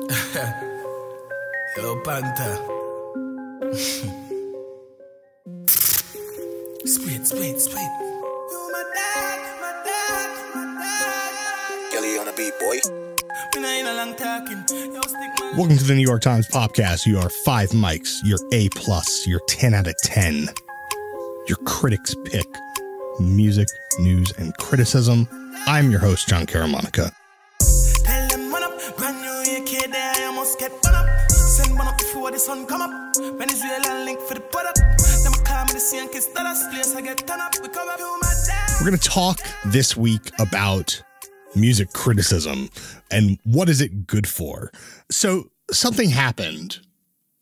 Yo, Panther. Split. Kelly on the beat, boy. Welcome to the New York Times Podcast. You are 5 mics, your A+, your 10 out of 10, your critics pick, music, news, and criticism. I'm your host, John Caramonica. Tell them man up, brand new year kid there, I must get one up. Send one up before the sun come up. Venezuela link for the product. Them call me the same kiss that us place I get turn up. We come up to my dad. We're going to talk this week about music criticism and what is it good for. So something happened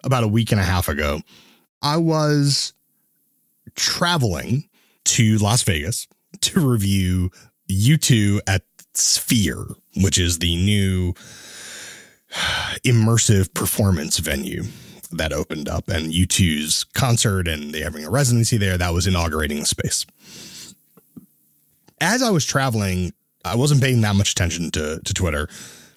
about a week and a half ago. I was traveling to Las Vegas to review U2 at Sphere, which is the new immersive performance venue that opened up, and U2's concert, and they're having a residency there that was inaugurating the space. As I was traveling, I wasn't paying that much attention to Twitter.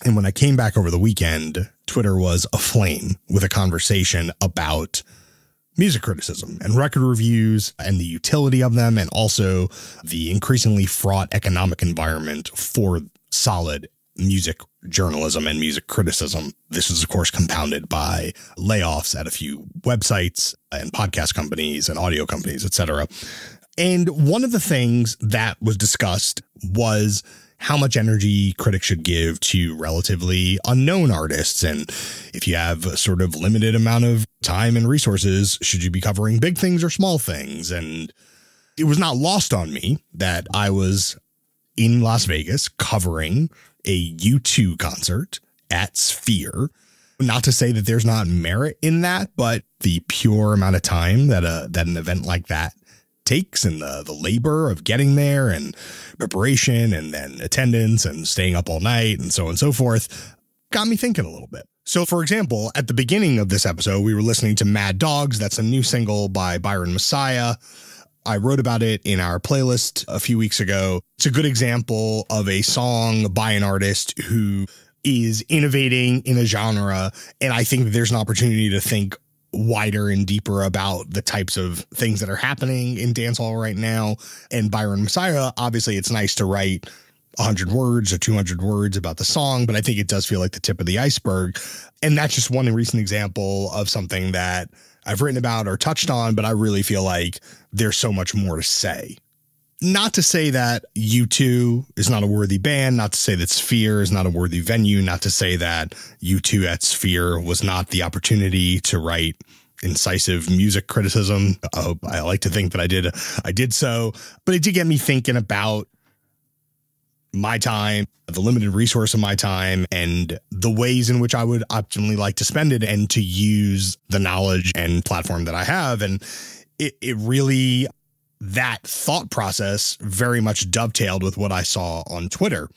And when I came back over the weekend, Twitter was aflame with a conversation about music criticism and record reviews and the utility of them, and also the increasingly fraught economic environment for solid music journalism and music criticism. This is, of course, compounded by layoffs at a few websites and podcast companies and audio companies, etc. And one of the things that was discussed was how much energy critics should give to relatively unknown artists. And if you have a sort of limited amount of time and resources, should you be covering big things or small things? And it was not lost on me that I was in Las Vegas covering a U2 concert at Sphere. Not to say that there's not merit in that, but the pure amount of time that an event like that takes, and the labor of getting there and preparation and then attendance and staying up all night and so on and so forth got me thinking a little bit. So, for example, at the beginning of this episode, we were listening to Mad Dogs. That's a new single by Byron Messiah. I wrote about it in our playlist a few weeks ago. It's a good example of a song by an artist who is innovating in a genre. And I think that there's an opportunity to think wider and deeper about the types of things that are happening in dancehall right now. And Byron Messiah, obviously, it's nice to write 100 words or 200 words about the song, but I think it does feel like the tip of the iceberg. And that's just one recent example of something that I've written about or touched on, but I really feel like there's so much more to say. Not to say that U2 is not a worthy band, not to say that Sphere is not a worthy venue, not to say that U2 at Sphere was not the opportunity to write incisive music criticism. I like to think that I did so, but it did get me thinking about my time, the limited resource of my time, and the ways in which I would optimally like to spend it and to use the knowledge and platform that I have. And it really, that thought process very much dovetailed with what I saw on Twitter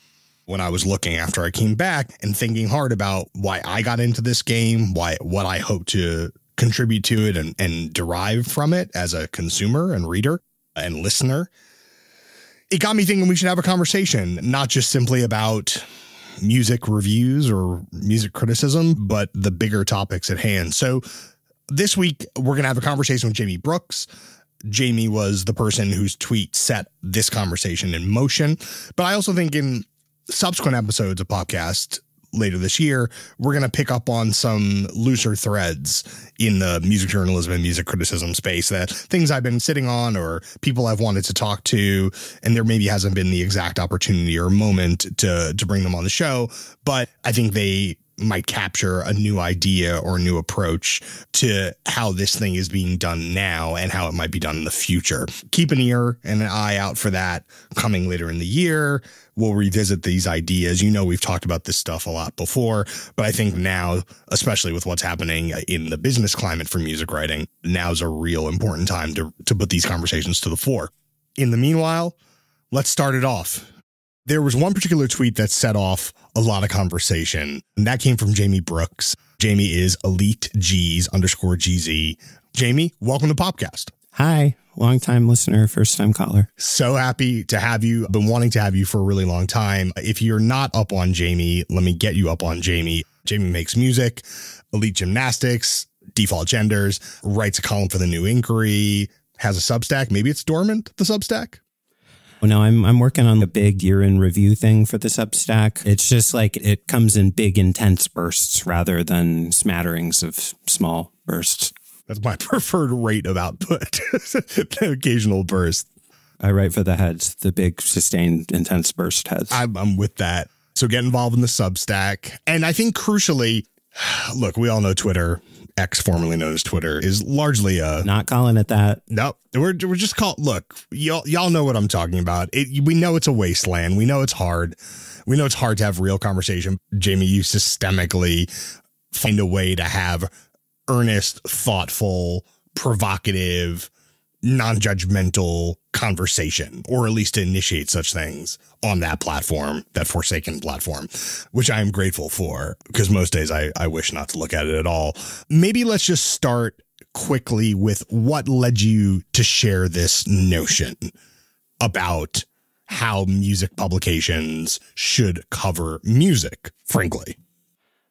when I was looking after I came back and thinking hard about why I got into this game, what I hope to contribute to it and derive from it as a consumer and reader and listener. It got me thinking we should have a conversation, not just simply about music reviews or music criticism, but the bigger topics at hand. So this week, we're going to have a conversation with Jamie Brooks. Jamie was the person whose tweet set this conversation in motion. But I also think in subsequent episodes of podcast later this year, we're going to pick up on some looser threads in the music journalism and music criticism space, that things I've been sitting on or people I've wanted to talk to, and there maybe hasn't been the exact opportunity or moment to bring them on the show. But I think they might capture a new idea or a new approach to how this thing is being done now and how it might be done in the future. Keep an ear and an eye out for that coming later in the year. We'll revisit these ideas. You know, we've talked about this stuff a lot before, but I think now, especially with what's happening in the business climate for music writing, now's a real important time to put these conversations to the fore. In the meanwhile, let's start it off. There was one particular tweet that set off a lot of conversation, and that came from Jamie Brooks. Jamie is EliteGs_GZ. Jamie, welcome to Popcast. Hi, long-time listener, first-time caller. So happy to have you. I've been wanting to have you for a really long time. If you're not up on Jamie, let me get you up on Jamie. Jamie makes music, elite gymnastics, default genders, writes a column for the New Inquiry, has a Substack. Maybe it's dormant, the Substack. Well, no, I'm working on the big year-in review thing for the Substack. It's just like it comes in big, intense bursts rather than smatterings of small bursts. That's my preferred rate of output, the occasional burst. I write for the heads, the big, sustained, intense burst heads. I'm with that. So get involved in the Substack. And I think crucially, look, we all know Twitter, X formerly known as Twitter, is largely a... Not calling it that. No, we're just called... Look, y'all know what I'm talking about. We know it's a wasteland. We know it's hard. We know it's hard to have real conversation. Jamie, you systemically find a way to have earnest, thoughtful, provocative, non-judgmental conversation, or at least to initiate such things on that platform, that forsaken platform, which I am grateful for, because most days I wish not to look at it at all. Maybe let's just start quickly with what led you to share this notion about how music publications should cover music, frankly.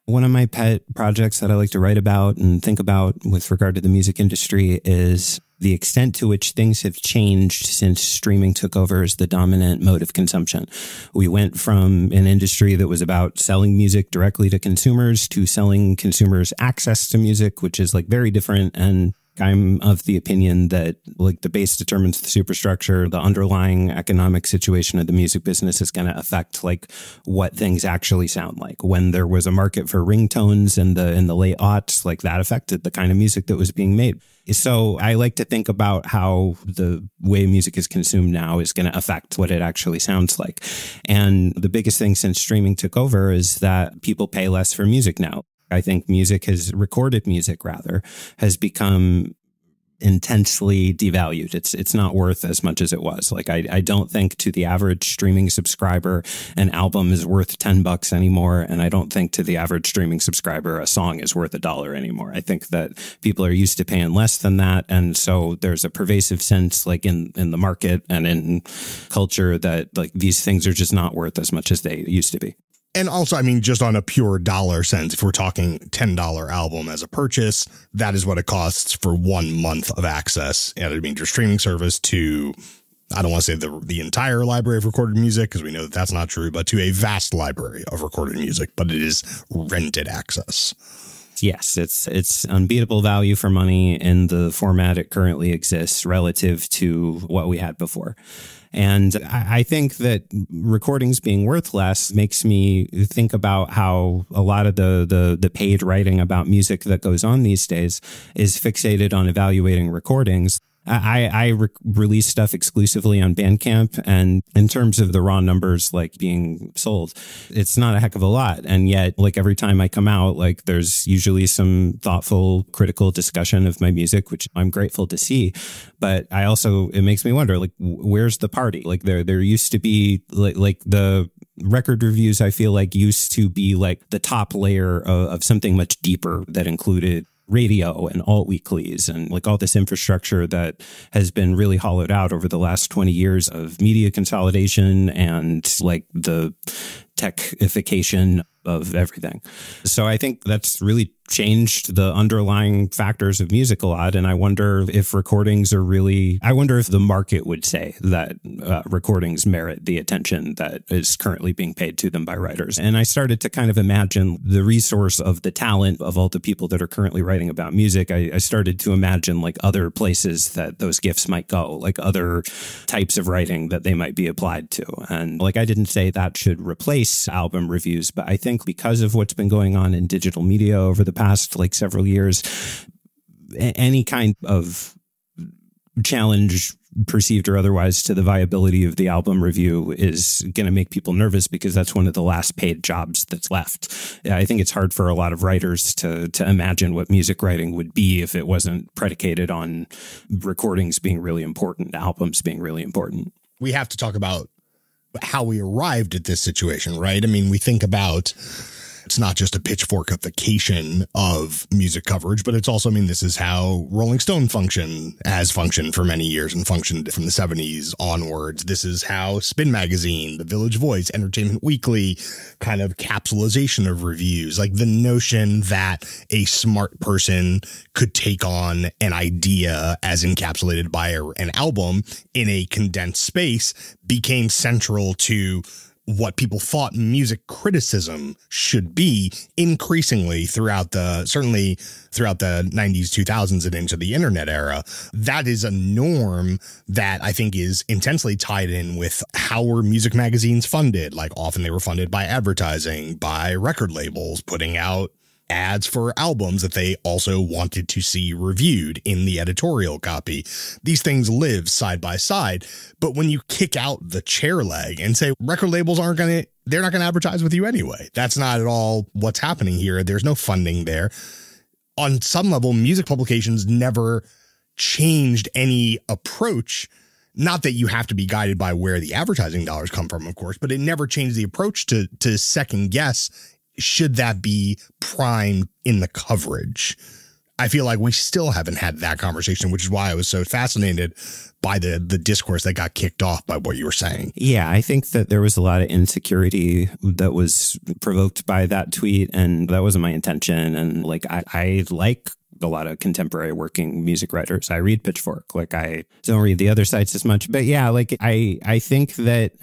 One of my pet projects that I like to write about and think about with regard to the music industry is the extent to which things have changed since streaming took over as the dominant mode of consumption. We went from an industry that was about selling music directly to consumers to selling consumers access to music, which is like very different. And I'm of the opinion that like the base determines the superstructure. The underlying economic situation of the music business is going to affect like what things actually sound like. When there was a market for ringtones in the late aughts, like that affected the kind of music that was being made. So I like to think about how the way music is consumed now is going to affect what it actually sounds like. And the biggest thing since streaming took over is that people pay less for music now. I think recorded music has become intensely devalued. It's not worth as much as it was. Like I don't think to the average streaming subscriber an album is worth $10 anymore, and I don't think to the average streaming subscriber a song is worth $1 anymore. I think that people are used to paying less than that, and so there's a pervasive sense like in the market and in culture that like these things are just not worth as much as they used to be. And also, I mean, just on a pure dollar sense, if we're talking $10 album as a purchase, that is what it costs for 1 month of access at a major streaming service to, I don't want to say the entire library of recorded music, because we know that that's not true, but to a vast library of recorded music, but it is rented access. Yes, it's unbeatable value for money in the format it currently exists relative to what we had before. And I think that recordings being worth less makes me think about how a lot of the paid writing about music that goes on these days is fixated on evaluating recordings. I release stuff exclusively on Bandcamp, and in terms of the raw numbers like being sold, it's not a heck of a lot. And yet, like every time I come out, like there's usually some thoughtful, critical discussion of my music, which I'm grateful to see. But it makes me wonder, like, where's the party? Like there used to be like the record reviews, I feel like used to be like the top layer of something much deeper that included radio and alt weeklies and like all this infrastructure that has been really hollowed out over the last 20 years of media consolidation and like the techification of everything. So I think that's really changed the underlying factors of music a lot. And I wonder if I wonder if the market would say that recordings merit the attention that is currently being paid to them by writers. And I started to kind of imagine the resource of the talent of all the people that are currently writing about music. I started to imagine like other places that those gifts might go, like other types of writing that they might be applied to. And like, I didn't say that should replace album reviews, but I think because of what's been going on in digital media over the past like several years, any kind of challenge, perceived or otherwise, to the viability of the album review is going to make people nervous, because that's one of the last paid jobs that's left. I think it's hard for a lot of writers to imagine what music writing would be if it wasn't predicated on recordings being really important, albums being really important. We have to talk about how we arrived at this situation, right? I mean, we think about it's not just a pitchforkification of music coverage, but it's also, I mean, this is how Rolling Stone has functioned for many years and functioned from the 70s onwards. This is how Spin Magazine, The Village Voice, Entertainment Weekly kind of capsulization of reviews, like the notion that a smart person could take on an idea as encapsulated by an album in a condensed space became central to what people thought music criticism should be increasingly certainly throughout the 90s, 2000s, and into the internet era. That is a norm that I think is intensely tied in with how were music magazines funded. Like often they were funded by advertising, by record labels, putting out ads for albums that they also wanted to see reviewed in the editorial copy. These things live side by side. But when you kick out the chair leg and say record labels they're not going to advertise with you anyway. That's not at all what's happening here. There's no funding there. On some level, music publications never changed any approach. Not that you have to be guided by where the advertising dollars come from, of course, but it never changed the approach to second guess, should that be prime in the coverage? I feel like we still haven't had that conversation, which is why I was so fascinated by the discourse that got kicked off by what you were saying. Yeah, I think that there was a lot of insecurity that was provoked by that tweet, and that wasn't my intention. And like, I like a lot of contemporary working music writers. I read Pitchfork. Like, I don't read the other sites as much, but yeah, like I think that,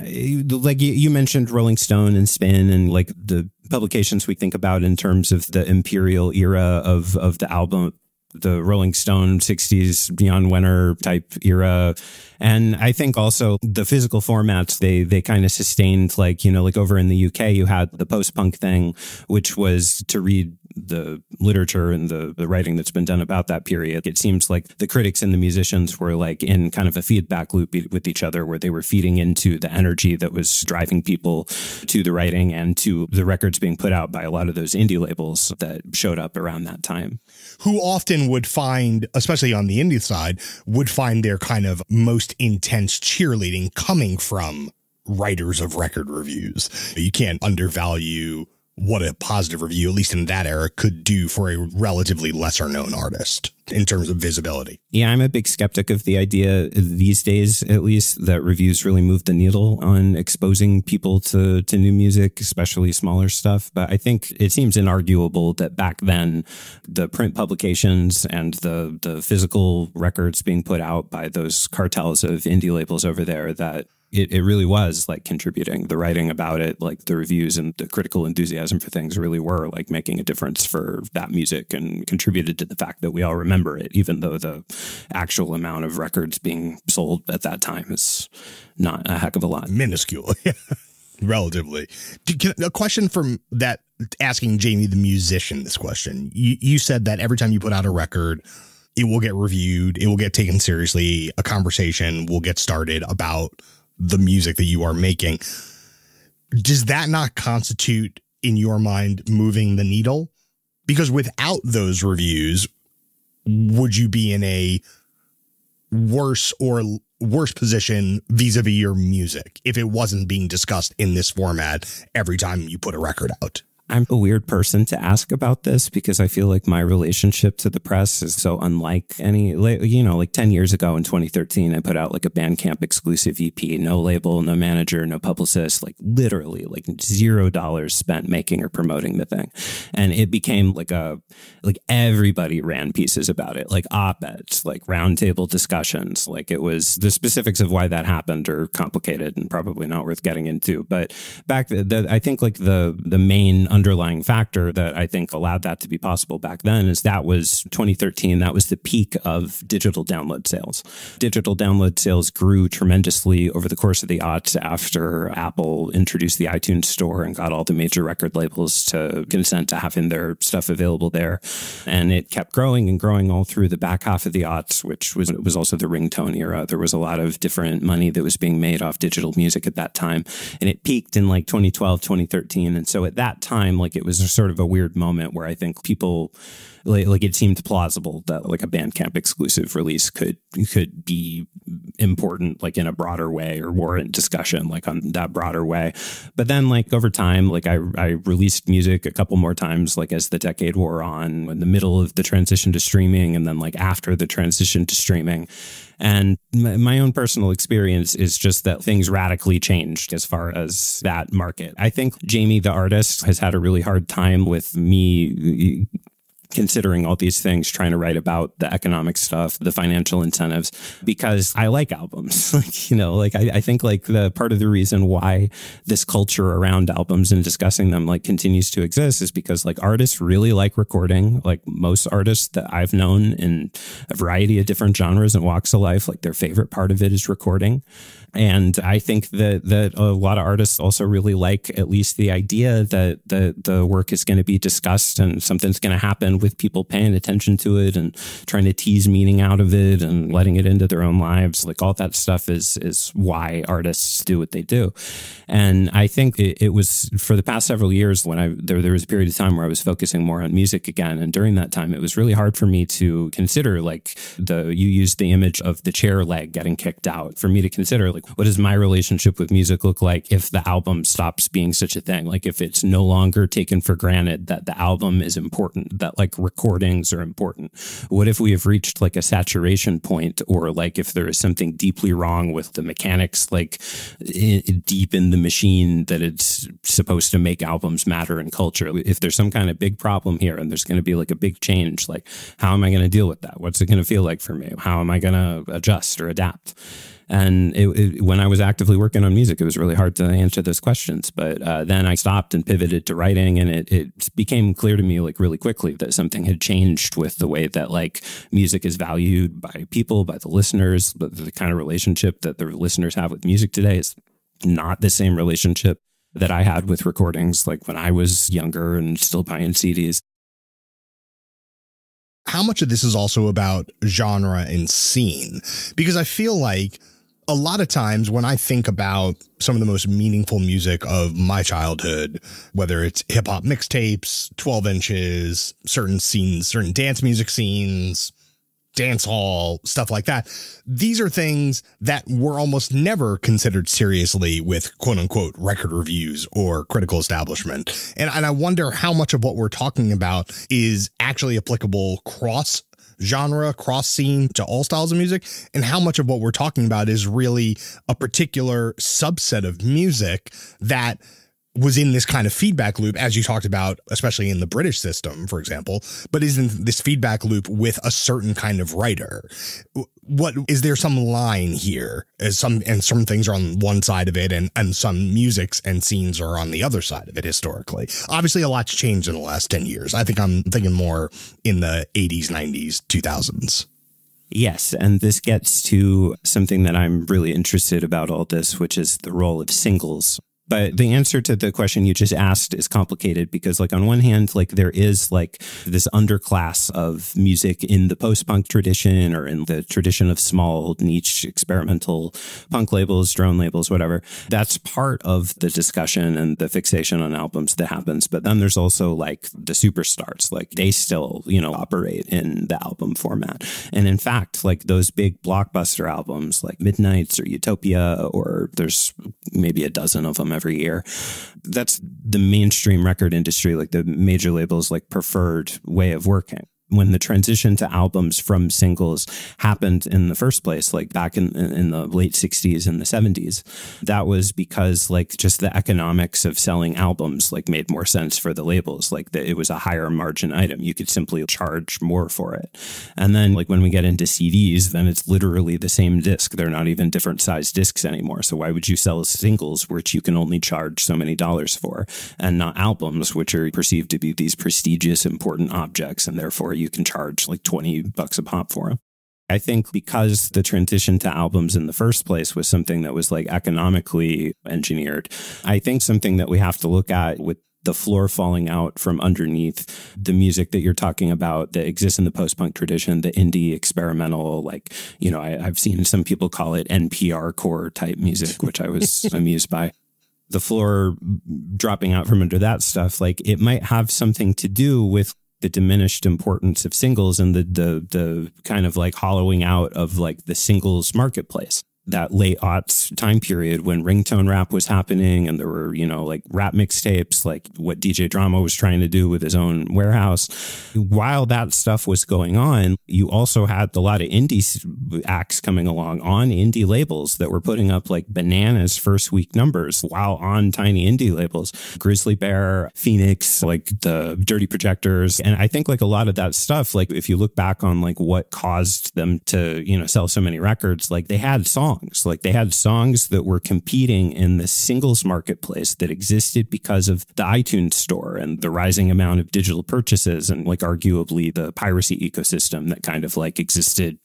like you mentioned Rolling Stone and Spin and like the publications we think about in terms of the imperial era of the album, the Rolling Stone 60s, Jan Wenner type era. And I think also the physical formats, they kind of sustained, like, you know, like over in the UK, you had the post-punk thing, which was to read the literature and the writing that's been done about that period. It seems like the critics and the musicians were like in kind of a feedback loop with each other, where they were feeding into the energy that was driving people to the writing and to the records being put out by a lot of those indie labels that showed up around that time. Who often would find, especially on the indie side, would find their kind of most intense cheerleading coming from writers of record reviews. You can't undervalue what a positive review, at least in that era, could do for a relatively lesser known artist in terms of visibility. Yeah, I'm a big skeptic of the idea these days, at least, that reviews really move the needle on exposing people to new music, especially smaller stuff. But I think it seems inarguable that back then, the print publications and the physical records being put out by those cartels of indie labels over there, that it really was like contributing. The writing about it, like the reviews and the critical enthusiasm for things really were like making a difference for that music and contributed to the fact that we all remember it, even though the actual amount of records being sold at that time is not a heck of a lot. Minuscule, relatively. A question from that, asking Jamie the musician this question. You said that every time you put out a record, it will get reviewed, it will get taken seriously, a conversation will get started about the music that you are making. Does that not constitute, in your mind, moving the needle? Because without those reviews, would you be in a worse position vis-a-vis your music if it wasn't being discussed in this format every time you put a record out? I'm a weird person to ask about this because I feel like my relationship to the press is so unlike any, you know, like 10 years ago in 2013, I put out like a Bandcamp exclusive EP, no label, no manager, no publicist, like literally like $0 spent making or promoting the thing. And it became like everybody ran pieces about it, like op-eds, like roundtable discussions. Like it was, the specifics of why that happened are complicated and probably not worth getting into. But back I think like the main underlying factor that I think allowed that to be possible back then is that was 2013. That was the peak of digital download sales. Digital download sales grew tremendously over the course of the aughts after Apple introduced the iTunes store and got all the major record labels to consent to having their stuff available there. And it kept growing and growing all through the back half of the aughts, which was also the ringtone era. There was a lot of different money that was being made off digital music at that time. And it peaked in like 2012, 2013. And so at that time, time, like it was sort of a weird moment where I think people like it seemed plausible that like a Bandcamp exclusive release could be important like in a broader way or warrant discussion like on that broader way. But then like over time, like I released music a couple more times like as the decade wore on, in the middle of the transition to streaming and then like after the transition to streaming. And my own personal experience is just that things radically changed as far as that market. I think Jamie, the artist, has had a really hard time with me considering all these things, trying to write about the economic stuff, the financial incentives, because I like albums. Like, you know, like I think like the part of the reason why this culture around albums and discussing them like continues to exist is because like artists really like recording. Like most artists that I've known in a variety of different genres and walks of life, like their favorite part of it is recording. And I think that a lot of artists also really like at least the idea that the work is going to be discussed and something's going to happen with people paying attention to it and trying to tease meaning out of it and letting it into their own lives. Like all that stuff is why artists do what they do. And I think it was for the past several years when there was a period of time where I was focusing more on music again. And during that time, it was really hard for me to consider like you used the image of the chair leg getting kicked out, for me to consider like, what does my relationship with music look like if the album stops being such a thing? Like if it's no longer taken for granted that the album is important, that like recordings are important. What if we have reached like a saturation point, or like if there is something deeply wrong with the mechanics, like deep in the machine that it's supposed to make albums matter in culture? If there's some kind of big problem here and there's going to be like a big change, like how am I going to deal with that? What's it going to feel like for me? How am I going to adjust or adapt? And when I was actively working on music, it was really hard to answer those questions. But then I stopped and pivoted to writing, and it became clear to me like really quickly that something had changed with the way that like music is valued by people, by the listeners. But the kind of relationship that the listeners have with music today is not the same relationship that I had with recordings like when I was younger and still buying CDs. How much of this is also about genre and scene? Because I feel like a lot of times when I think about some of the most meaningful music of my childhood, whether it's hip hop mixtapes, 12 inches, certain scenes, certain dance music scenes, dance hall, stuff like that, these are things that were almost never considered seriously with quote unquote record reviews or critical establishment. And I wonder how much of what we're talking about is actually applicable cross genre, cross scene to all styles of music, and how much of what we're talking about is really a particular subset of music that was in this kind of feedback loop, as you talked about, especially in the British system, for example, but is in this feedback loop with a certain kind of writer. What is there some line here as some things are on one side of it and some musics and scenes are on the other side of it historically? Obviously, a lot's changed in the last 10 years. I think I'm thinking more in the 80s, 90s, 2000s. Yes, and this gets to something that I'm really interested about all this, which is the role of singles. But the answer to the question you just asked is complicated because, like, on one hand, like, there is like this underclass of music in the post-punk tradition or in the tradition of small niche experimental punk labels, drone labels, whatever. That's part of the discussion and the fixation on albums that happens. But then there's also like the superstars, like they still, you know, operate in the album format. And in fact, like those big blockbuster albums like Midnights or Utopia, or there's maybe a dozen of them every year. That's the mainstream record industry, like the major labels, like preferred way of working. When the transition to albums from singles happened in the first place, like back in the late 60s and the 70s, that was because like just the economics of selling albums like made more sense for the labels. Like it was a higher margin item. You could simply charge more for it. And then like when we get into CDs, then it's literally the same disc. They're not even different size discs anymore. So why would you sell singles, which you can only charge so many dollars for, and not albums, which are perceived to be these prestigious, important objects, and therefore you can charge like $20 a pop for them? I think because the transition to albums in the first place was something that was like economically engineered, I think something that we have to look at with the floor falling out from underneath the music that you're talking about that exists in the post-punk tradition, the indie experimental, like, you know, I've seen some people call it NPR core type music, which I was amused by. the floor dropping out from under that stuff, like it might have something to do with the diminished importance of singles and the kind of like hollowing out of like the singles marketplace. That late aughts time period when ringtone rap was happening and there were, you know, like rap mixtapes, like what DJ Drama was trying to do with his own warehouse. While that stuff was going on, you also had a lot of indie acts coming along on indie labels that were putting up like bananas first week numbers while on tiny indie labels. Grizzly Bear, Phoenix, like the Dirty Projectors. And I think like a lot of that stuff, like if you look back on like what caused them to, you know, sell so many records, like they had songs. Like they had songs that were competing in the singles marketplace that existed because of the iTunes store and the rising amount of digital purchases and like arguably the piracy ecosystem that kind of like existed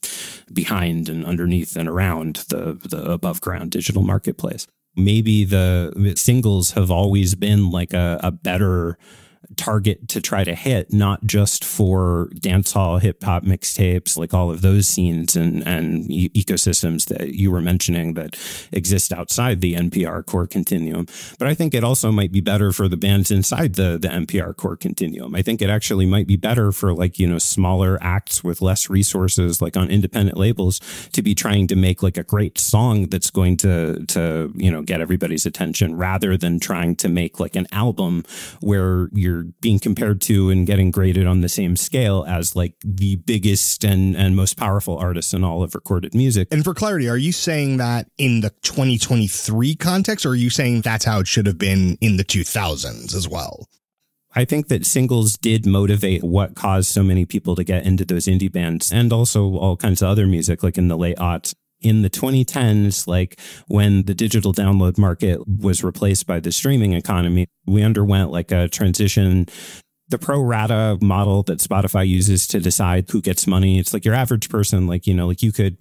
behind and underneath and around the above ground digital marketplace. Maybe the singles have always been like a better target to try to hit, not just for dancehall, hip hop mixtapes, like all of those scenes and ecosystems that you were mentioning that exist outside the NPR core continuum. But I think it also might be better for the bands inside the NPR core continuum. I think it actually might be better for like, you know, smaller acts with less resources, like on independent labels, to be trying to make like a great song that's going to, you know, get everybody's attention rather than trying to make like an album where you're being compared to and getting graded on the same scale as like the biggest and most powerful artists in all of recorded music. And for clarity, are you saying that in the 2023 context, or are you saying that's how it should have been in the 2000s as well? I think that singles did motivate what caused so many people to get into those indie bands and also all kinds of other music, like in the late aughts. In the 2010s, like when the digital download market was replaced by the streaming economy, we underwent like a transition. The pro rata model that Spotify uses to decide who gets money. It's like your average person, like, you know, like you could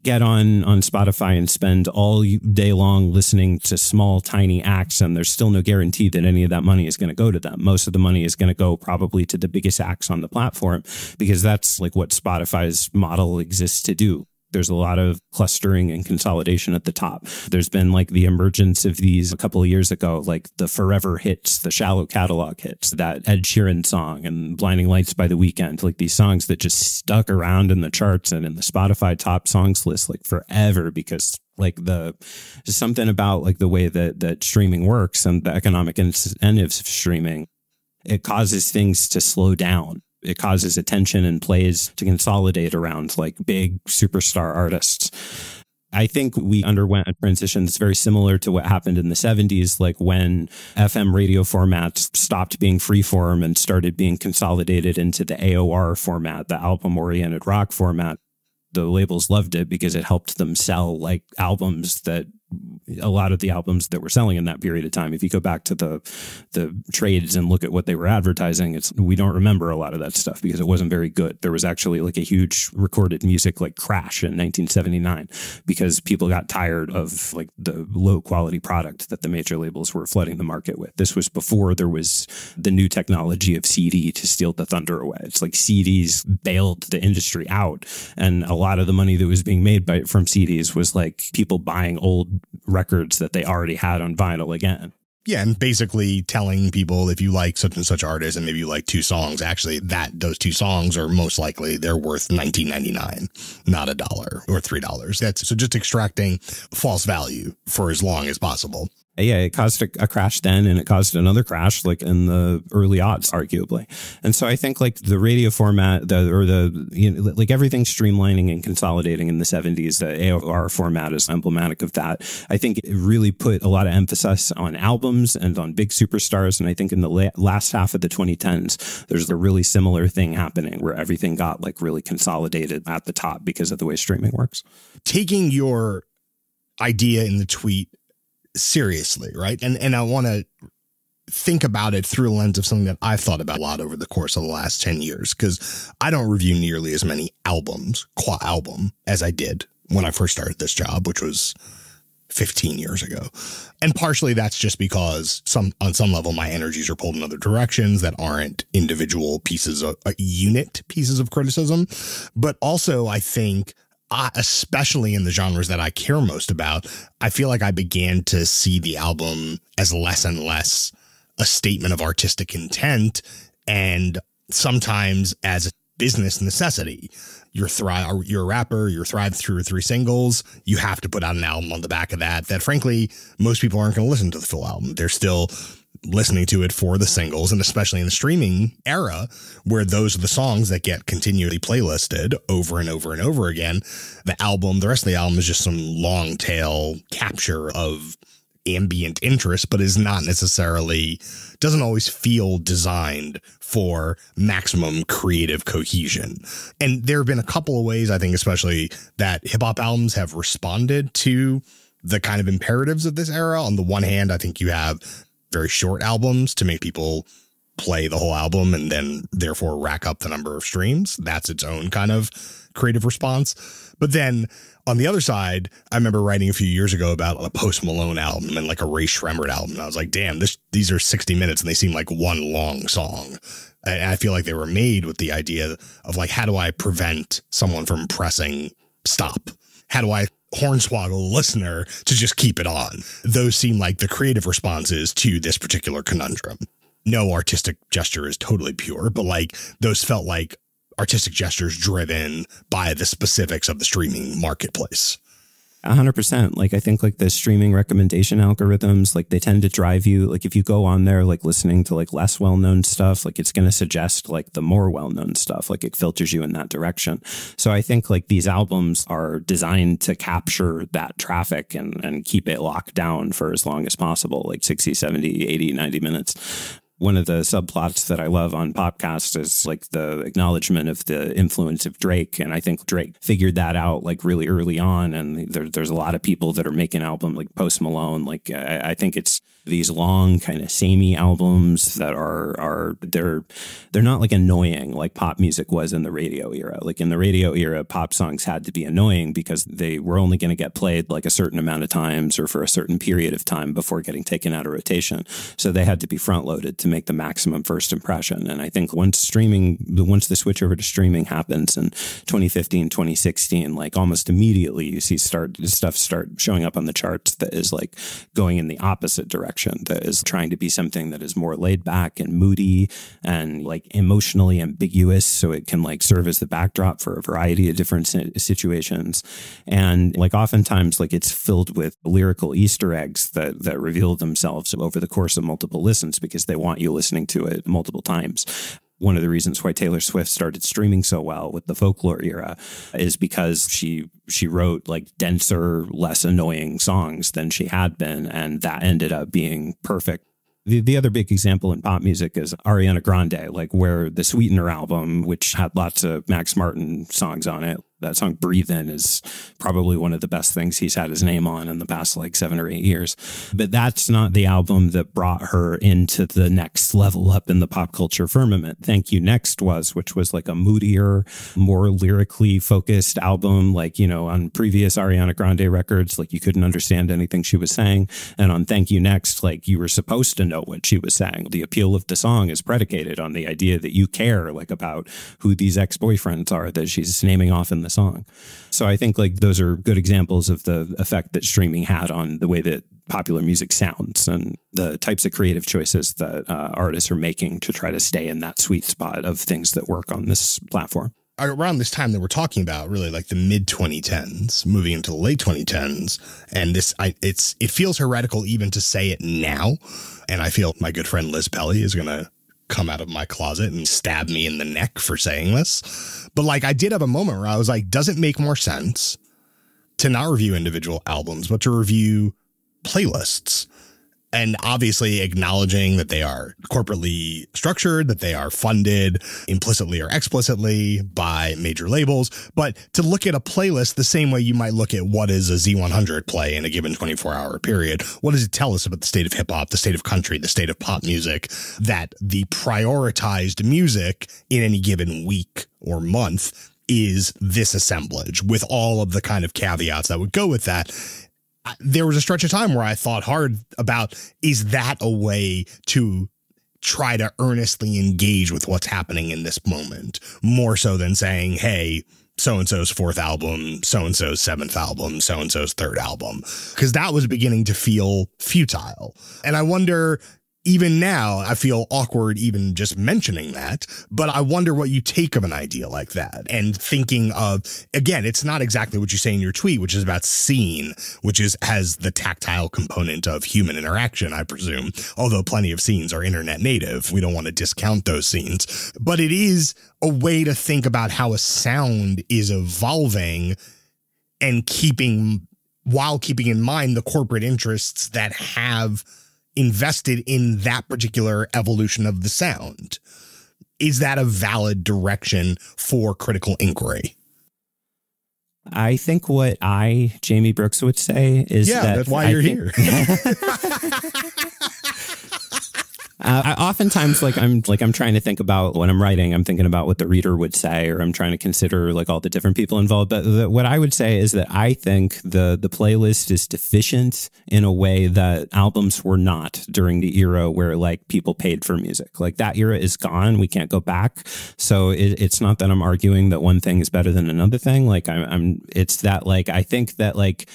get on Spotify and spend all day long listening to small, tiny acts. And there's still no guarantee that any of that money is going to go to them. Most of the money is going to go probably to the biggest acts on the platform because that's like what Spotify's model exists to do. There's a lot of clustering and consolidation at the top. There's been like the emergence of these a couple of years ago, like the forever hits, the shallow catalog hits, that Ed Sheeran song and Blinding Lights by The Weeknd, like these songs that just stuck around in the charts and in the Spotify top songs list like forever because like there's something about like the way that streaming works and the economic incentives of streaming. It causes things to slow down. It causes attention and plays to consolidate around like big superstar artists. I think we underwent a transition that's very similar to what happened in the 70s, like when FM radio formats stopped being freeform and started being consolidated into the AOR format, the album-oriented rock format. The labels loved it because it helped them sell like albums that a lot of the albums that were selling in that period of time. If you go back to the trades and look at what they were advertising, we don't remember a lot of that stuff because it wasn't very good. There was actually like a huge recorded music like crash in 1979 because people got tired of like the low quality product that the major labels were flooding the market with. This was before there was the new technology of CD to steal the thunder away. It's like CDs bailed the industry out, and a lot of the money that was being made from CDs was like people buying old records that they already had on vinyl again. Yeah, and basically telling people if you like such and such artist and maybe you like two songs, actually those two songs are most likely they're worth $19.99, not $1 or $3. So just extracting false value for as long as possible. Yeah, it caused a crash then, and it caused another crash like in the early aughts, arguably. And so I think like the radio format, like everything streamlining and consolidating in the 70s, the AOR format is emblematic of that. I think it really put a lot of emphasis on albums and on big superstars. And I think in the last half of the 2010s, there's a really similar thing happening where everything got like really consolidated at the top because of the way streaming works. Taking your idea in the tweet seriously, right? And I want to think about it through a lens of something that I've thought about a lot over the course of the last 10 years, because I don't review nearly as many albums, qua album, as I did when I first started this job, which was 15 years ago. And partially that's just because on some level, my energies are pulled in other directions that aren't individual unit pieces of criticism. But also I think especially in the genres that I care most about, I feel like I began to see the album as less and less a statement of artistic intent and sometimes as a business necessity. You're a rapper, you're thriving through 3 singles, you have to put out an album on the back of that frankly, most people aren't going to listen to the full album. They're still listening to it for the singles, and especially in the streaming era where those are the songs that get continually playlisted over and over and over again. The rest of the album is just some long tail capture of ambient interest, but is not necessarily, doesn't always feel designed for maximum creative cohesion. And there have been a couple of ways, I think, especially that hip hop albums have responded to the kind of imperatives of this era. On the one hand, I think you have very short albums to make people play the whole album and then therefore rack up the number of streams. That's its own kind of creative response. But then on the other side, I remember writing a few years ago about a Post Malone album and like a Ray Shremmerd album. And I was like, damn, these are 60 minutes and they seem like one long song. And I feel like they were made with the idea of like, how do I prevent someone from pressing stop? How do I hornswoggle the listener to just keep it on? Those seem like the creative responses to this particular conundrum. No artistic gesture is totally pure, but like those felt like artistic gestures driven by the specifics of the streaming marketplace. 100%. Like, I think like the streaming recommendation algorithms, like they tend to drive you, like if you go on there, like listening to like less well-known stuff, like it's going to suggest like the more well-known stuff, like it filters you in that direction. So I think like these albums are designed to capture that traffic and keep it locked down for as long as possible, like 60, 70, 80, 90 minutes. One of the subplots that I love on Popcast is like the acknowledgement of the influence of Drake. And I think Drake figured that out like really early on. And there's a lot of people that are making albums like Post Malone. Like I think it's these long kind of samey albums that they're not like annoying like pop music was in the radio era. Like in the radio era, pop songs had to be annoying because they were only going to get played like a certain amount of times or for a certain period of time before getting taken out of rotation. So they had to be front loaded to make the maximum first impression. And I think once the switch over to streaming happens in 2015, 2016, like almost immediately you see stuff start showing up on the charts that is like going in the opposite direction, that is trying to be something that is more laid back and moody and like emotionally ambiguous. So it can like serve as the backdrop for a variety of different situations. And like oftentimes like it's filled with lyrical Easter eggs that reveal themselves over the course of multiple listens because they want you listening to it multiple times. One of the reasons why Taylor Swift started streaming so well with the folklore era is because she wrote like denser, less annoying songs than she had been. And that ended up being perfect. The other big example in pop music is Ariana Grande, like where the Sweetener album, which had lots of Max Martin songs on it. That song Breathe In is probably one of the best things he's had his name on in the past like 7 or 8 years. But that's not the album that brought her into the next level up in the pop culture firmament. Thank You Next which was like a moodier, more lyrically focused album. Like, you know, on previous Ariana Grande records, like you couldn't understand anything she was saying. And on Thank You Next, like you were supposed to know what she was saying. The appeal of the song is predicated on the idea that you care like about who these ex-boyfriends are that she's naming off in the song. So I think like those are good examples of the effect that streaming had on the way that popular music sounds and the types of creative choices that artists are making to try to stay in that sweet spot of things that work on this platform. Around this time that we're talking about, really like the mid 2010s, moving into the late 2010s, and it feels heretical even to say it now. And I feel my good friend Liz Pelly is going to come out of my closet and stab me in the neck for saying this. But like I did have a moment where I was like, does it make more sense to not review individual albums, but to review playlists? And obviously acknowledging that they are corporately structured, that they are funded implicitly or explicitly by major labels, but to look at a playlist the same way you might look at what is a Z100 play in a given 24-hour period. What does it tell us about the state of hip hop, the state of country, the state of pop music, that the prioritized music in any given week or month is this assemblage with all of the kind of caveats that would go with that? There was a stretch of time where I thought hard about, is that a way to try to earnestly engage with what's happening in this moment, more so than saying, hey, so-and-so's fourth album, so-and-so's seventh album, so-and-so's third album, because that was beginning to feel futile. And I wonder, even now, I feel awkward even just mentioning that, but I wonder what you take of an idea like that. And thinking of, again, it's not exactly what you say in your tweet, which is about scene, which has the tactile component of human interaction, I presume, although plenty of scenes are internet native. We don't want to discount those scenes, but it is a way to think about how a sound is evolving and while keeping in mind the corporate interests that have invested in that particular evolution of the sound. Is that a valid direction for critical inquiry? I think what Jamie Brooks, would say is that's why you're here. I oftentimes I'm trying to think about when I'm writing, I'm thinking about what the reader would say, or I'm trying to consider like all the different people involved. But what I would say is that I think the playlist is deficient in a way that albums were not during the era where like people paid for music. Like that era is gone. We can't go back. So it's not that I'm arguing that one thing is better than another thing. Like it's that like, I think that like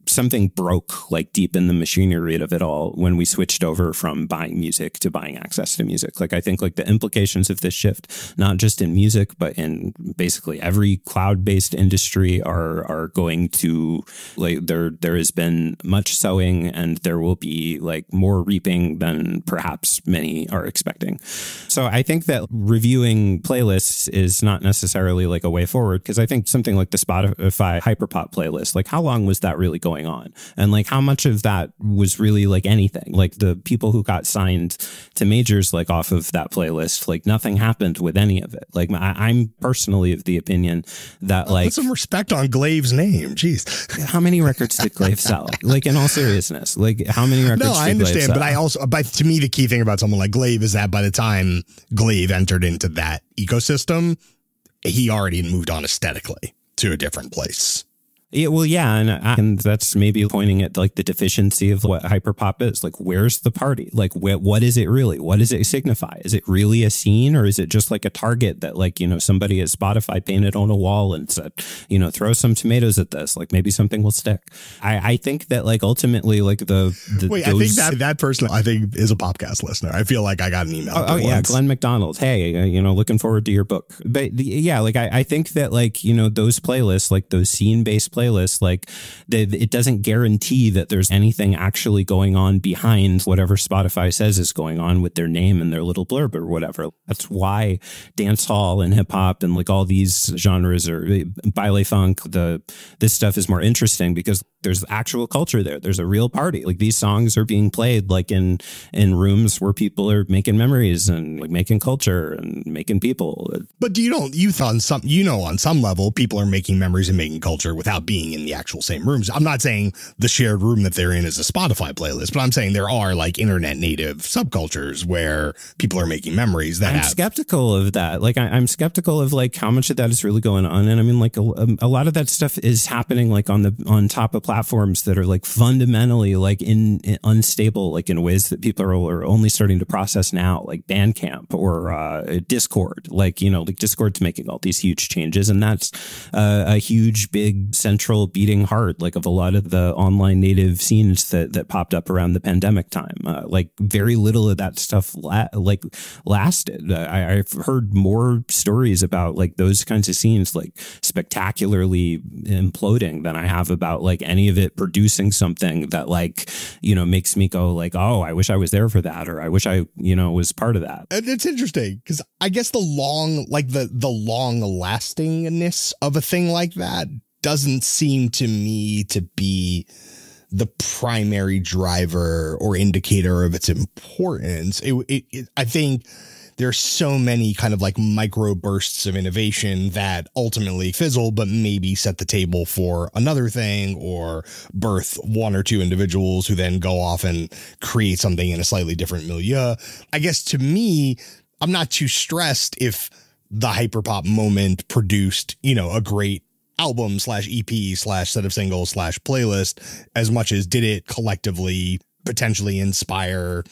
something broke like deep in the machinery of it all when we switched over from buying music to buying access to music. Like I think like the implications of this shift, not just in music, but in basically every cloud-based industry are going to like there has been much sowing and there will be like more reaping than perhaps many are expecting. So I think that reviewing playlists is not necessarily like a way forward, because I think something like the Spotify hyperpop playlist, like how long was that really going on? And like how much of that was really like anything? Like the people who got signed to majors like off of that playlist, like nothing happened with any of it. Like I'm personally of the opinion that like put some respect on Glaive's name. Jeez. How many records did Glaive sell? Like in all seriousness, like how many records? No, I understand, but to me the key thing about someone like Glaive is that by the time Glaive entered into that ecosystem, he already moved on aesthetically to a different place. Yeah, well, yeah, and that's maybe pointing at like the deficiency of what hyperpop is. Like, where's the party? Like, what is it really? What does it signify? Is it really a scene, or is it just like a target that, like, you know, somebody at Spotify painted on a wall and said, you know, throw some tomatoes at this, like maybe something will stick. I think that like ultimately, like wait, those... I think that person I think is a podcast listener. I feel like I got an email. Oh yeah, Glenn McDonald. Hey, you know, looking forward to your book. But yeah, like I think that like, you know, those playlists, like those scene-based playlists, like it doesn't guarantee that there's anything actually going on behind whatever Spotify says is going on with their name and their little blurb or whatever. That's why dance hall and hip hop and like all these genres or baile funk, this stuff is more interesting because there's actual culture there. There's a real party. Like these songs are being played like in rooms where people are making memories and like making culture and making people. But on some level, people are making memories and making culture without being in the actual same rooms. I'm not saying the shared room that they're in is a Spotify playlist, but I'm saying there are like internet native subcultures where people are making memories that I'm skeptical of that. Like I'm skeptical of like how much of that is really going on. And I mean, like a lot of that stuff is happening like on top of platforms that are like fundamentally like in unstable, like in ways that people are only starting to process now, like Bandcamp or Discord. Like, you know, like Discord's making all these huge changes, and that's a huge, big central beating heart like of a lot of the online native scenes that popped up around the pandemic time. Like very little of that stuff lasted. I've heard more stories about like those kinds of scenes like spectacularly imploding than I have about like any of it producing something that like, you know, makes me go like, oh, I wish I was there for that, or I wish I, you know, was part of that. And it's interesting because I guess the long lastingness of a thing like that doesn't seem to me to be the primary driver or indicator of its importance. I think there's so many kind of like micro bursts of innovation that ultimately fizzle, but maybe set the table for another thing or birth one or two individuals who then go off and create something in a slightly different milieu. I guess to me, I'm not too stressed if the hyperpop moment produced, you know, a great album /EP /set of singles /playlist as much as did it collectively potentially inspire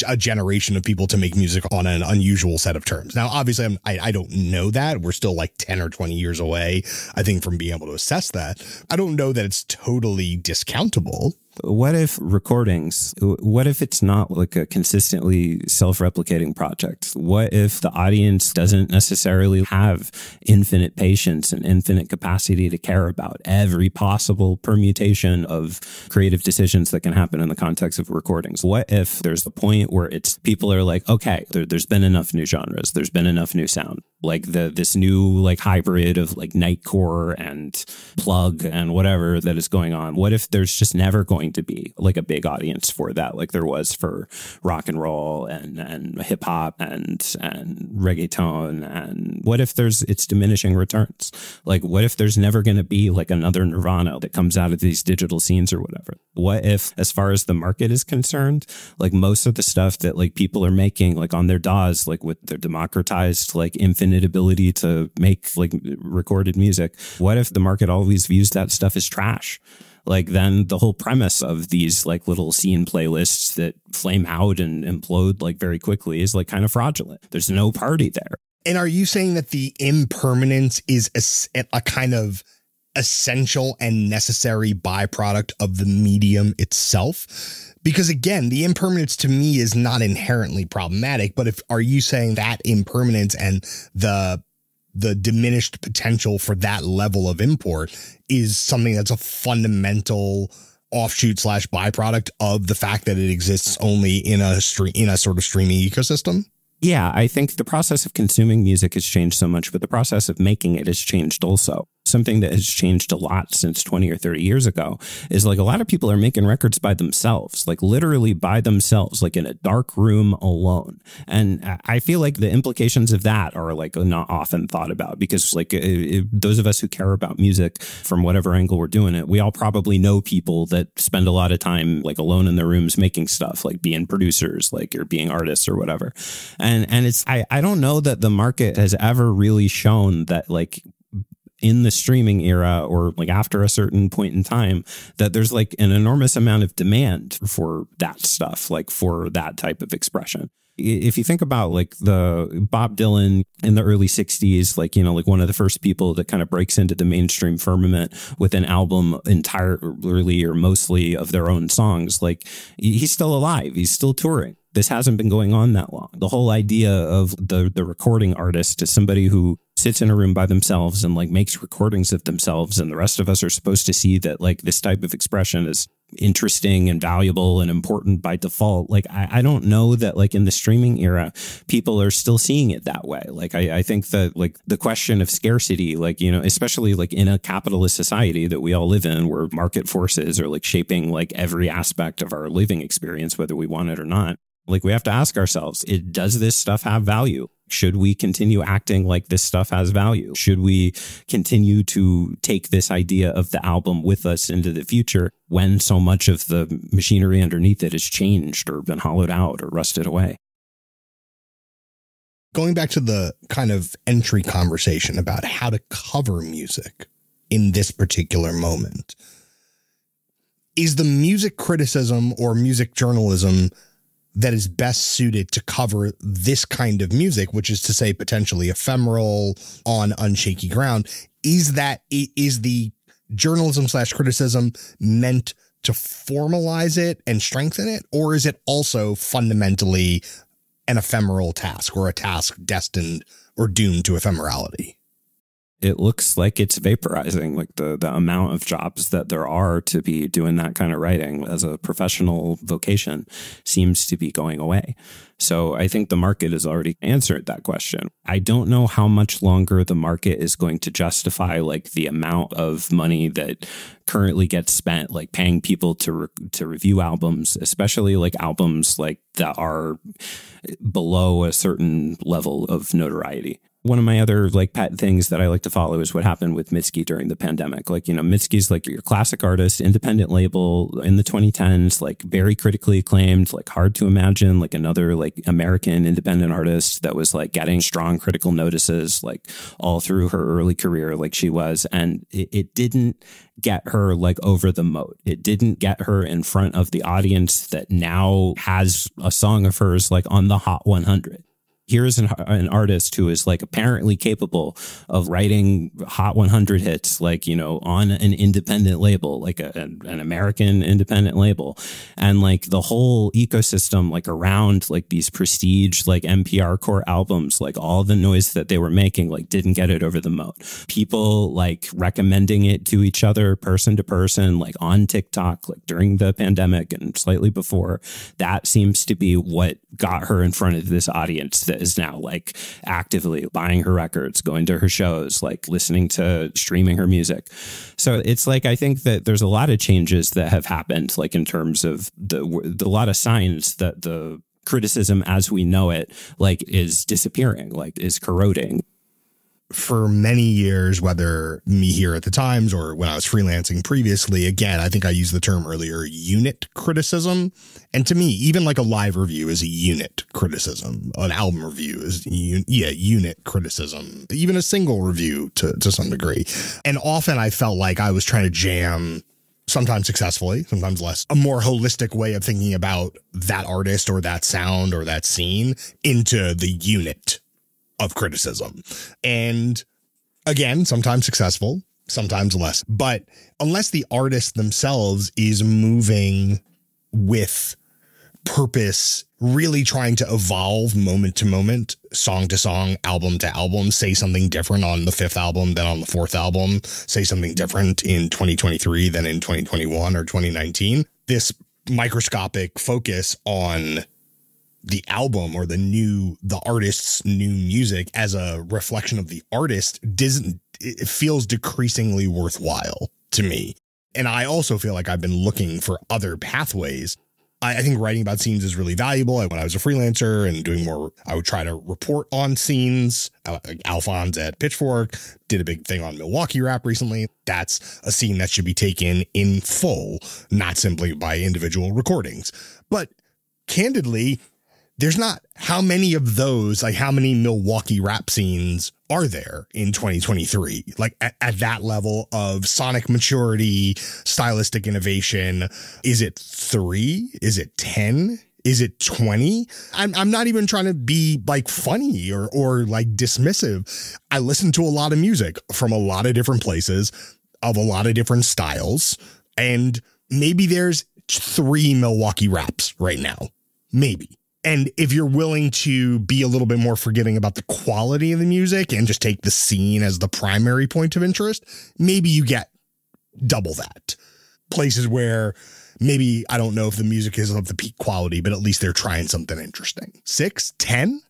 a generation of people to make music on an unusual set of terms. Now, obviously, I don't know that. We're still like 10 or 20 years away, I think, from being able to assess that. I don't know that it's totally discountable. What if recordings, what if it's not like a consistently self-replicating project? What if the audience doesn't necessarily have infinite patience and infinite capacity to care about every possible permutation of creative decisions that can happen in the context of recordings? What if there's a point where it's people are like, okay, there's been enough new genres, there's been enough new sound, like this new like hybrid of like nightcore and plug and whatever that is going on. What if there's just never going to be like a big audience for that, like there was for rock and roll and hip hop and reggaeton? And what if it's diminishing returns? Like, what if there's never going to be like another Nirvana that comes out of these digital scenes or whatever? What if, as far as the market is concerned, like most of the stuff that like people are making like on their DAWs, like with their democratized like infinite ability to make like recorded music, what if the market always views that stuff as trash? Like, then the whole premise of these like little scene playlists that flame out and implode like very quickly is like kind of fraudulent. There's no party there. And are you saying that the impermanence is a kind of essential and necessary byproduct of the medium itself? Because again, the impermanence to me is not inherently problematic, but are you saying that impermanence and the diminished potential for that level of import is something that's a fundamental offshoot / byproduct of the fact that it exists only in a sort of streaming ecosystem? Yeah, I think the process of consuming music has changed so much, but the process of making it has changed also. Something that has changed a lot since 20 or 30 years ago is like a lot of people are making records by themselves, like literally by themselves, like in a dark room alone. And I feel like the implications of that are like not often thought about, because like those of us who care about music from whatever angle we're doing it, we all probably know people that spend a lot of time like alone in their rooms making stuff, like being producers, like, or being artists or whatever. And it's, I don't know that the market has ever really shown that like in the streaming era or like after a certain point in time that there's like an enormous amount of demand for that stuff, like for that type of expression. If you think about like the Bob Dylan in the early 60s, like, you know, like one of the first people that kind of breaks into the mainstream firmament with an album entirely or mostly of their own songs, like he's still alive. He's still touring. This hasn't been going on that long. The whole idea of the recording artist is somebody who sits in a room by themselves and like makes recordings of themselves, and the rest of us are supposed to see that like this type of expression is interesting and valuable and important by default. Like I don't know that like in the streaming era people are still seeing it that way. Like I think that like the question of scarcity, like, you know, especially like in a capitalist society that we all live in, where market forces are like shaping like every aspect of our living experience, whether we want it or not. Like we have to ask ourselves, does this stuff have value? Should we continue acting like this stuff has value? Should we continue to take this idea of the album with us into the future when so much of the machinery underneath it has changed or been hollowed out or rusted away? Going back to the kind of entry conversation about how to cover music in this particular moment, is the music criticism or music journalism that is best suited to cover this kind of music, which is to say potentially ephemeral, on unshaky ground, is the journalism / criticism meant to formalize it and strengthen it? Or is it also fundamentally an ephemeral task, or a task destined or doomed to ephemerality? It looks like it's vaporizing, like the amount of jobs that there are to be doing that kind of writing as a professional vocation seems to be going away. So I think the market has already answered that question. I don't know how much longer the market is going to justify like the amount of money that currently gets spent, like paying people to review albums, especially like albums like that are below a certain level of notoriety. One of my other like pet things that I like to follow is what happened with Mitski during the pandemic. Like, you know, Mitski's like your classic artist, independent label in the 2010s, like very critically acclaimed, like hard to imagine, like another like American independent artist that was like getting strong critical notices like all through her early career, like she was. And it didn't get her like over the moat. It didn't get her in front of the audience that now has a song of hers like on the Hot 100. Here's an artist who is like apparently capable of writing Hot 100 hits, like, you know, on an independent label, like an American independent label. And like the whole ecosystem, like around like these prestige, like NPR core albums, like all the noise that they were making, like didn't get it over the moat. People like recommending it to each other, person to person, like on TikTok, like during the pandemic and slightly before, that seems to be what got her in front of this audience that is now like actively buying her records, going to her shows, like listening to streaming her music. So it's like, I think that there's a lot of changes that have happened, like in terms of the lot of signs that the criticism as we know it, like is disappearing, like is corroding. For many years, whether me here at the Times or when I was freelancing previously, again, I think I used the term earlier, unit criticism. And to me, even like a live review is a unit criticism. An album review is, unit criticism. Even a single review to some degree. And often I felt like I was trying to jam, sometimes successfully, sometimes less, a more holistic way of thinking about that artist or that sound or that scene into the unit of criticism. And again, sometimes successful, sometimes less. But unless the artist themselves is moving with purpose, really trying to evolve moment to moment, song to song, album to album, say something different on the 5th album than on the 4th album, say something different in 2023 than in 2021 or 2019, this microscopic focus on the album or the artist's new music as a reflection of the artist it feels decreasingly worthwhile to me. And I also feel like I've been looking for other pathways. I think writing about scenes is really valuable. When I was a freelancer and doing more, I would try to report on scenes. Alphonse at Pitchfork did a big thing on Milwaukee rap recently. That's a scene that should be taken in full, not simply by individual recordings. But candidly, there's not how many of those, like how many Milwaukee rap scenes are there in 2023? Like at that level of sonic maturity, stylistic innovation, is it 3? Is it 10? Is it 20? I'm not even trying to be like funny or like dismissive. I listen to a lot of music from a lot of different places of a lot of different styles. And maybe there's 3 Milwaukee raps right now. Maybe. And if you're willing to be a little bit more forgiving about the quality of the music and just take the scene as the primary point of interest, maybe you get double that. Places where maybe, I don't know if the music is of the peak quality, but at least they're trying something interesting. 6, 10?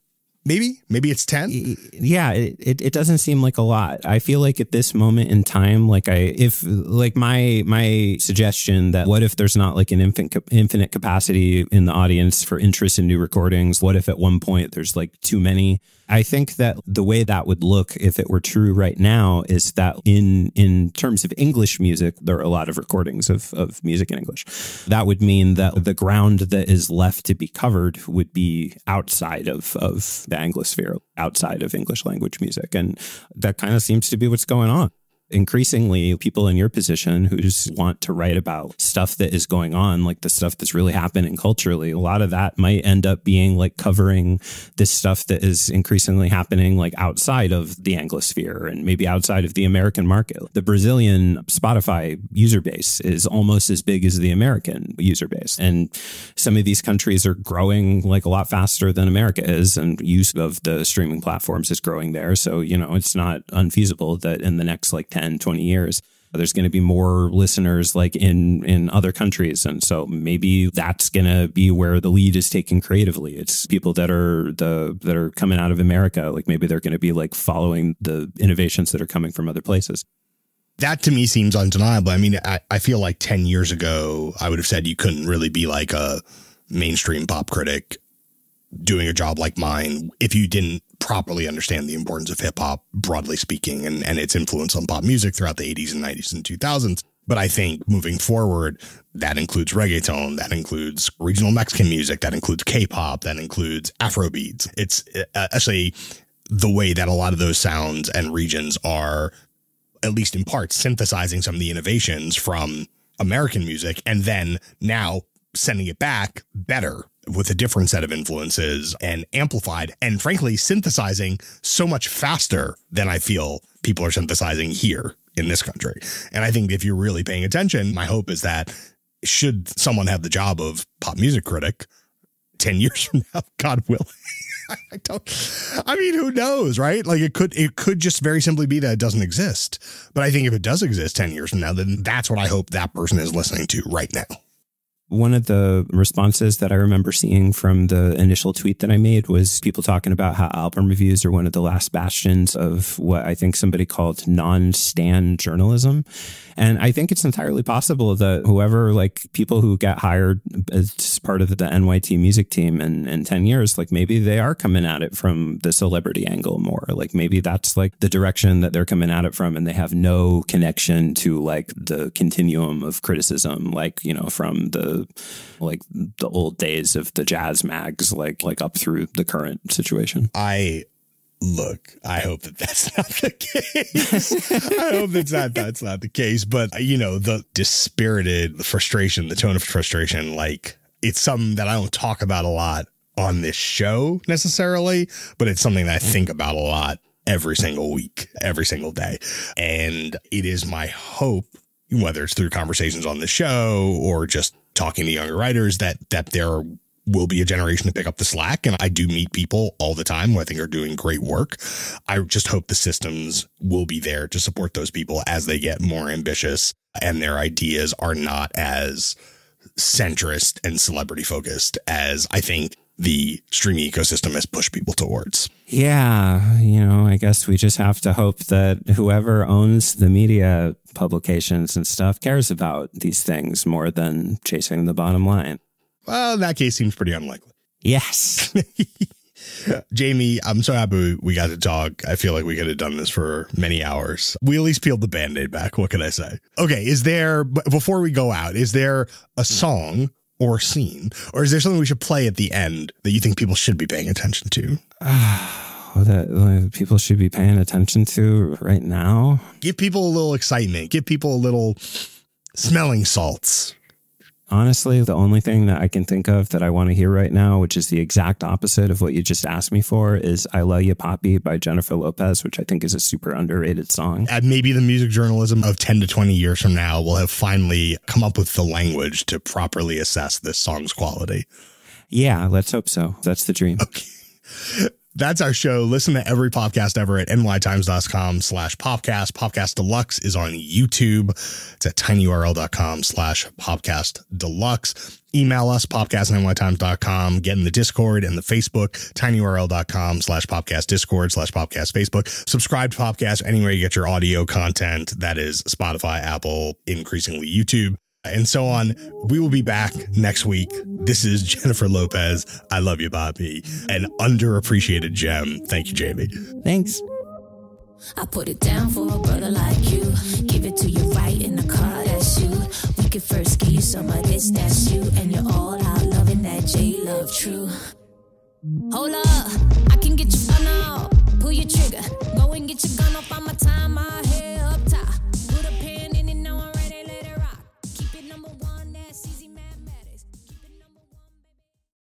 Maybe it's 10. Yeah, it doesn't seem like a lot. I feel like at this moment in time, like my suggestion that what if there's not like an infinite capacity in the audience for interest in new recordings? What if at one point there's like too many? I think that the way that would look if it were true right now is that in terms of English music, there are a lot of recordings of music in English. That would mean that the ground that is left to be covered would be outside of the Anglosphere, outside of English language music. And that kind of seems to be what's going on. Increasingly, people in your position who just want to write about stuff that is going on, like the stuff that's really happening culturally, a lot of that might end up being like covering this stuff that is increasingly happening like outside of the Anglosphere and maybe outside of the American market. The Brazilian Spotify user base is almost as big as the American user base. And some of these countries are growing like a lot faster than America is, and use of the streaming platforms is growing there. So, you know, it's not unfeasible that in the next like 10, 20 years, there's going to be more listeners like in other countries. And so maybe that's going to be where the lead is taken creatively. It's people that are coming out of America. Like maybe they're going to be like following the innovations that are coming from other places. That to me seems undeniable. I mean, I feel like 10 years ago, I would have said you couldn't really be like a mainstream pop critic doing a job like mine if you didn't properly understand the importance of hip hop, broadly speaking, and its influence on pop music throughout the 80s and 90s and 2000s. But I think moving forward, that includes reggaeton, that includes regional Mexican music, that includes K-pop, that includes Afrobeats. It's actually the way that a lot of those sounds and regions are, at least in part, synthesizing some of the innovations from American music and then now sending it back better with a different set of influences and amplified and frankly synthesizing so much faster than I feel people are synthesizing here in this country. And I think if you're really paying attention, my hope is that should someone have the job of pop music critic 10 years from now, God willing, I mean, who knows, right? Like it could just very simply be that it doesn't exist. But I think if it does exist 10 years from now, then that's what I hope that person is listening to right now. One of the responses that I remember seeing from the initial tweet that I made was people talking about how album reviews are one of the last bastions of what I think somebody called non-stan journalism. And I think it's entirely possible that whoever, like people who get hired as part of the NYT music team in 10 years, like maybe they are coming at it from the celebrity angle more. Like maybe that's like the direction that they're coming at it from, and they have no connection to like the continuum of criticism, like, you know, from the old days of the jazz mags, like up through the current situation. I hope that that's not the case. I hope that's not the case. But, you know, the dispirited frustration, the tone of frustration, like it's something that I don't talk about a lot on this show necessarily, but it's something that I think about a lot every single week, every single day. And it is my hope, whether it's through conversations on the show or just talking to younger writers, that there will be a generation to pick up the slack. And I do meet people all the time who I think are doing great work. I just hope the systems will be there to support those people as they get more ambitious and their ideas are not as centrist and celebrity focused as I think the streaming ecosystem has pushed people towards. Yeah, you know, I guess we just have to hope that whoever owns the media publications and stuff cares about these things more than chasing the bottom line. Well, in that case, seems pretty unlikely. Yes. Jamie, I'm so happy we got to talk. I feel like we could have done this for many hours. We at least peeled the Band-Aid back. What can I say? Okay, before we go out, is there a song or scene, or is there something we should play at the end that you think people should be paying attention to? That people should be paying attention to right now? Give people a little excitement. Give people a little smelling salts. Honestly, the only thing that I can think of that I want to hear right now, which is the exact opposite of what you just asked me for, is I Love You Poppy by Jennifer Lopez, which I think is a super underrated song. And maybe the music journalism of 10 to 20 years from now will have finally come up with the language to properly assess this song's quality. Yeah, let's hope so. That's the dream. Okay. That's our show. Listen to every podcast ever at nytimes.com/popcast. Popcast Deluxe is on YouTube. It's at tinyurl.com/popcast deluxe. Email us, popcast@nytimes.com. Get in the Discord and the Facebook, tinyurl.com/popcast Discord /popcast Facebook. Subscribe to Popcast anywhere you get your audio content. That is Spotify, Apple, increasingly YouTube, and so on. We will be back next week. This is Jennifer Lopez. I Love You, Bobby. An underappreciated gem. Thank you, Jamie. Thanks. I put it down for a brother like you. Give it to you right in the car, that's you. We could first give you some of this, that's you. And you're all out loving that J-Love true. Hold up, I can get you now. Pull your trigger. Go and get your gun off on my time, my head.